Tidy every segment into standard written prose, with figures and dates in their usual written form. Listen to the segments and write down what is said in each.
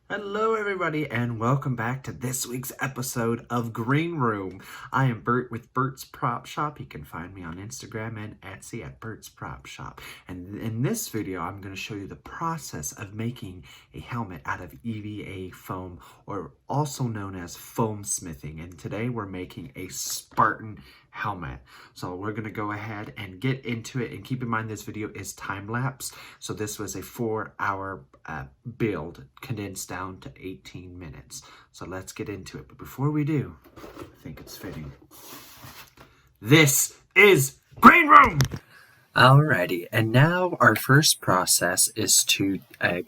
Hello everybody and welcome back to this week's episode of Green Room. I am Bert with Bert's Prop Shop. You can find me on Instagram and Etsy at Bert's Prop Shop. And in this video, I'm going to show you the process of making a helmet out of EVA foam, or also known as foam smithing. And today we're making a Spartan helmet. So we're going to go ahead and get into it, and keep in mind this video is time-lapse, so this was a 4-hour build condensed down to 18 minutes. So let's get into it. But before we do, I think it's fitting. This is Green Room! Alrighty, and now our first process is to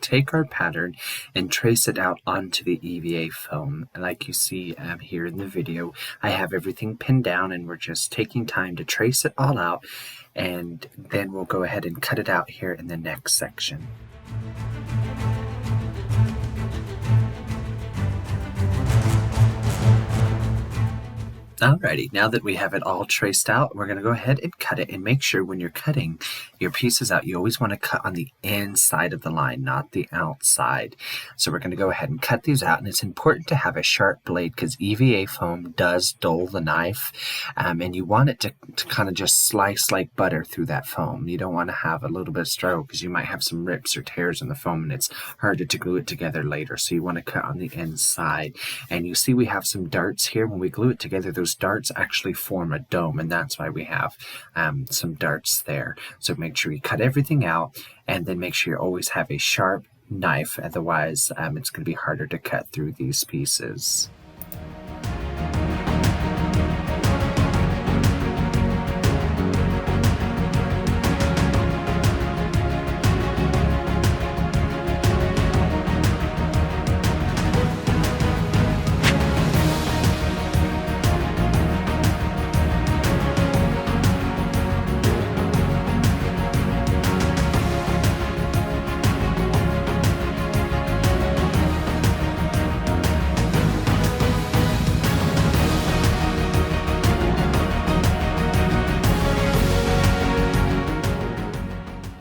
take our pattern and trace it out onto the EVA foam. And like you see here in the video, I have everything pinned down, and we're just taking time to trace it all out, and then we'll go ahead and cut it out here in the next section. Alrighty, now that we have it all traced out, we're going to go ahead and cut it. And make sure when you're cutting your pieces out, you always want to cut on the inside of the line, not the outside. So we're going to go ahead and cut these out. And it's important to have a sharp blade because EVA foam does dull the knife. And you want it to kind of just slice like butter through that foam. You don't want to have a little bit of struggle because you might have some rips or tears in the foam, and it's harder to glue it together later. So you want to cut on the inside. And you see we have some darts here. When we glue it together, those darts actually form a dome, and that's why we have some darts there. So make sure you cut everything out, and then make sure you always have a sharp knife, otherwise it's going to be harder to cut through these pieces.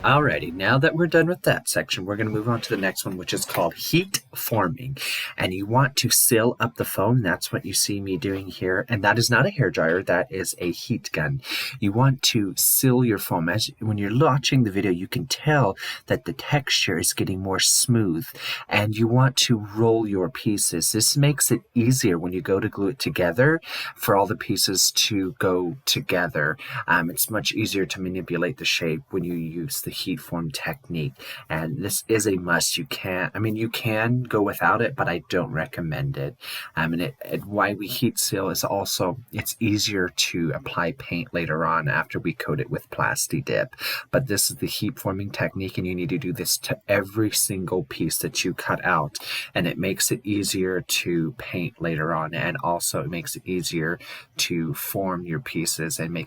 Alrighty, now that we're done with that section, we're going to move on to the next one, which is called heat forming. And you want to seal up the foam. That's what you see me doing here. And that is not a hairdryer, that is a heat gun. You want to seal your foam. When you're watching the video, you can tell that the texture is getting more smooth, and you want to roll your pieces. This makes it easier when you go to glue it together for all the pieces to go together. It's much easier to manipulate the shape when you use the heat form technique, and this is a must. You can go without it, but I don't recommend it. And why we heat seal is also it's easier to apply paint later on after we coat it with Plasti Dip. But this is the heat forming technique, and you need to do this to every single piece that you cut out, and it makes it easier to paint later on, and also it makes it easier to form your pieces and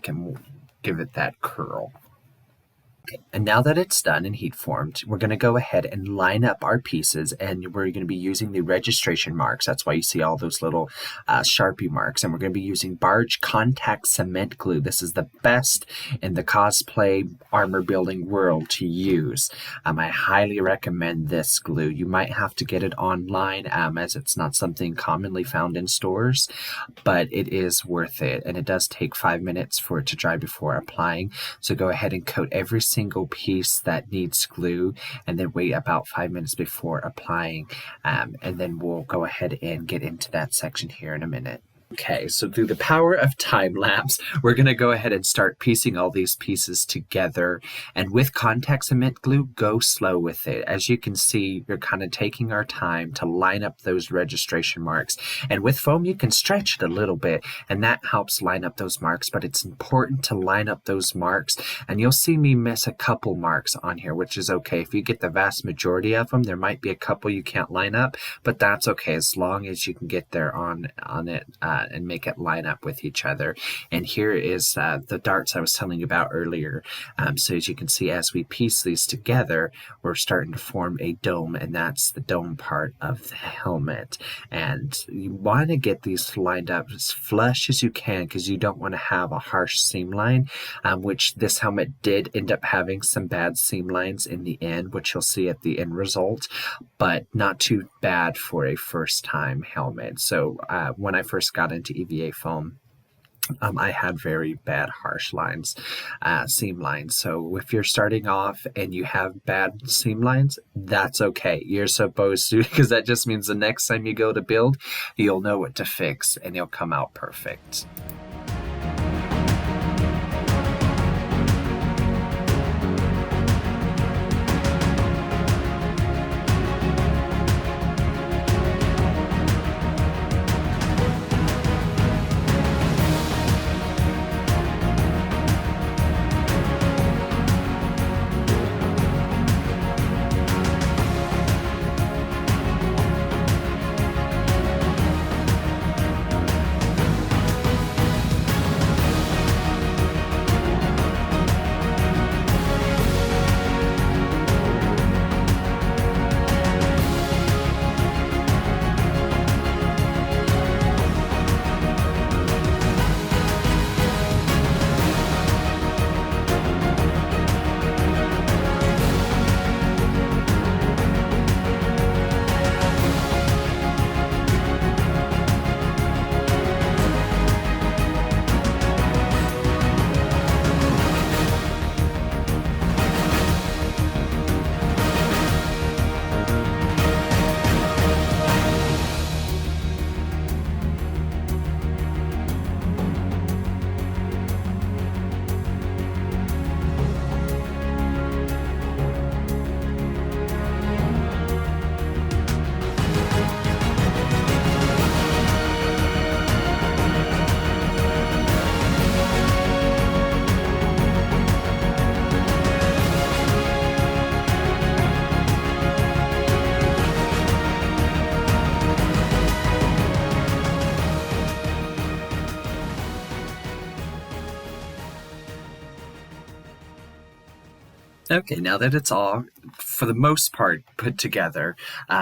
give it that curl. And now that it's done and heat formed, we're going to go ahead and line up our pieces, and we're going to be using the registration marks. That's why you see all those little Sharpie marks. And we're going to be using Barge Contact Cement Glue. This is the best in the cosplay armor building world to use. I highly recommend this glue. You might have to get it online as it's not something commonly found in stores, but it is worth it. And it does take 5 minutes for it to dry before applying. So go ahead and coat every single piece that needs glue, and then wait about 5 minutes before applying, and then we'll go ahead and get into that section here in a minute. Okay, so through the power of time lapse, we're going to go ahead and start piecing all these pieces together. And with contact cement glue, go slow with it. As you can see, you're kind of taking our time to line up those registration marks. And with foam, you can stretch it a little bit, and that helps line up those marks. But it's important to line up those marks. And you'll see me miss a couple marks on here, which is okay. If you get the vast majority of them, there might be a couple you can't line up, but that's okay as long as you can get there on it and make it line up with each other. And here is the darts I was telling you about earlier. So as you can see, as we piece these together, we're starting to form a dome, and that's the dome part of the helmet. And you want to get these lined up as flush as you can, because you don't want to have a harsh seam line, which this helmet did end up having some bad seam lines in the end, which you'll see at the end result, but not too bad for a first-time helmet. So when I first got into EVA foam, I had very bad harsh lines, seam lines. So if you're starting off and you have bad seam lines, that's okay. You're supposed to, because that just means the next time you go to build, you'll know what to fix and it'll come out perfect. Okay, now that it's all, for the most part, put together,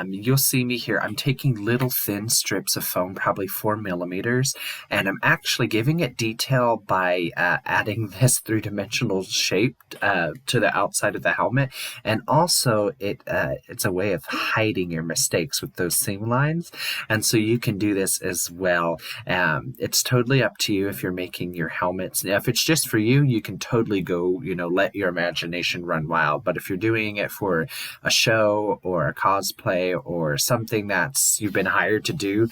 you'll see me here. I'm taking little thin strips of foam, probably 4 millimeters, and I'm actually giving it detail by adding this three-dimensional shape to the outside of the helmet. And also, it's a way of hiding your mistakes with those seam lines. And so you can do this as well. It's totally up to you if you're making your helmets. Now, if it's just for you, you can totally go, let your imagination run wild. But if you're doing it for a show or a cosplay or something that's you've been hired to do,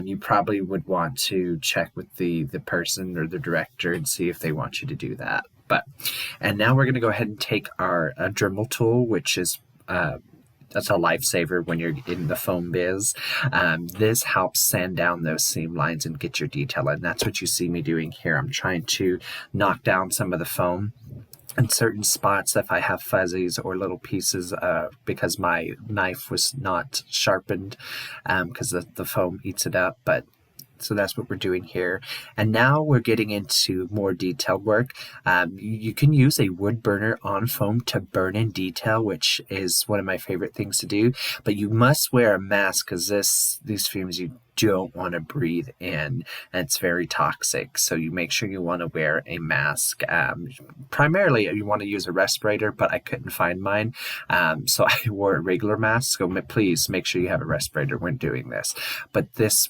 you probably would want to check with the person or the director and see if they want you to do that. And now we're going to go ahead and take our Dremel tool, which is that's a lifesaver when you're in the foam biz. This helps sand down those seam lines and get your detail, and that's what you see me doing here. I'm trying to knock down some of the foam in certain spots if I have fuzzies or little pieces because my knife was not sharpened because the foam eats it up. So that's what we're doing here. And now we're getting into more detailed work. You can use a wood burner on foam to burn in detail, which is one of my favorite things to do. But you must wear a mask because these fumes you don't want to breathe in, and it's very toxic. So you make sure you want to wear a mask. Primarily, you want to use a respirator, but I couldn't find mine. So I wore a regular mask. So please make sure you have a respirator when doing this. But this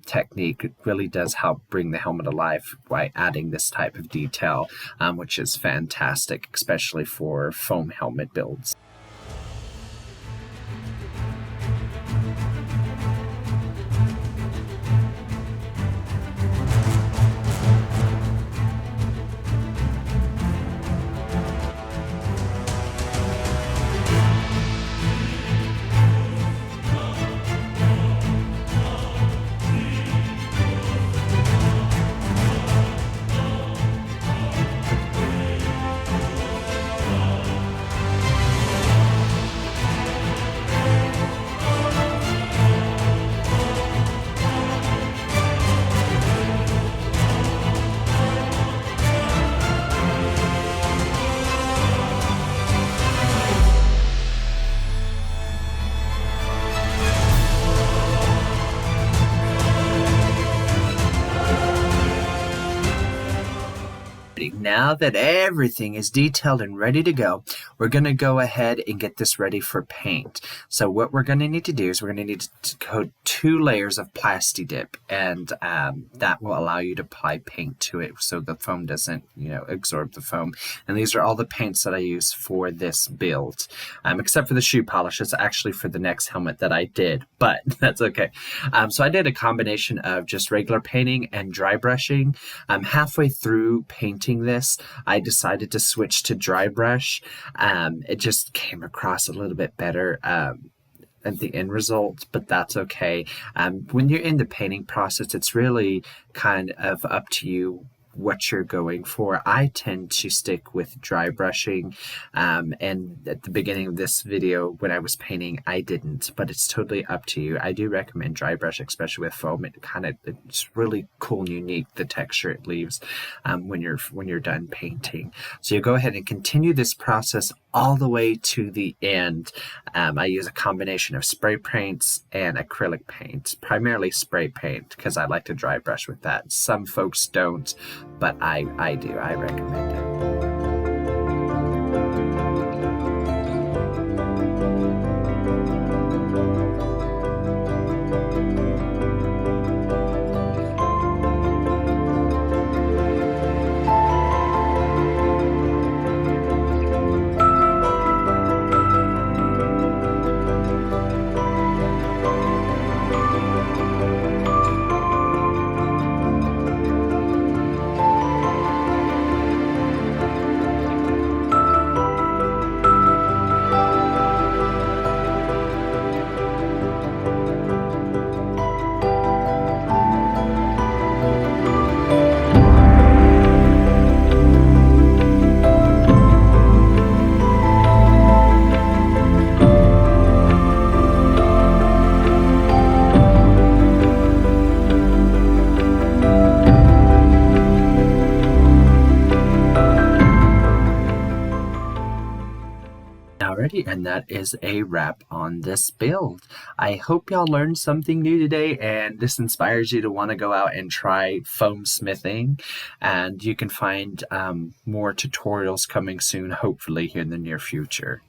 technique really does help bring the helmet alive by adding this type of detail, which is fantastic, especially for foam helmet builds. now that everything is detailed and ready to go, we're going to go ahead and get this ready for paint. So what we're going to need to do is we're going to need to coat 2 layers of Plasti Dip, and that will allow you to apply paint to it so the foam doesn't, absorb the foam. And these are all the paints that I use for this build, except for the shoe polish. It's actually for the next helmet that I did, but that's okay. So I did a combination of just regular painting and dry brushing. Halfway through painting this, I decided to switch to dry brush. It just came across a little bit better at the end result, but that's okay. When you're in the painting process, it's really kind of up to you what you're going for. I tend to stick with dry brushing, and at the beginning of this video when I was painting I didn't, but it's totally up to you. I do recommend dry brush, especially with foam. It's really cool and unique, the texture it leaves when you're done painting. So you go ahead and continue this process all the way to the end. I use a combination of spray paints and acrylic paint, primarily spray paint because I like to dry brush with that. Some folks don't, but I do. I recommend it. And that is a wrap on this build. I hope y'all learned something new today and this inspires you to want to go out and try foam smithing. And you can find more tutorials coming soon, hopefully here in the near future.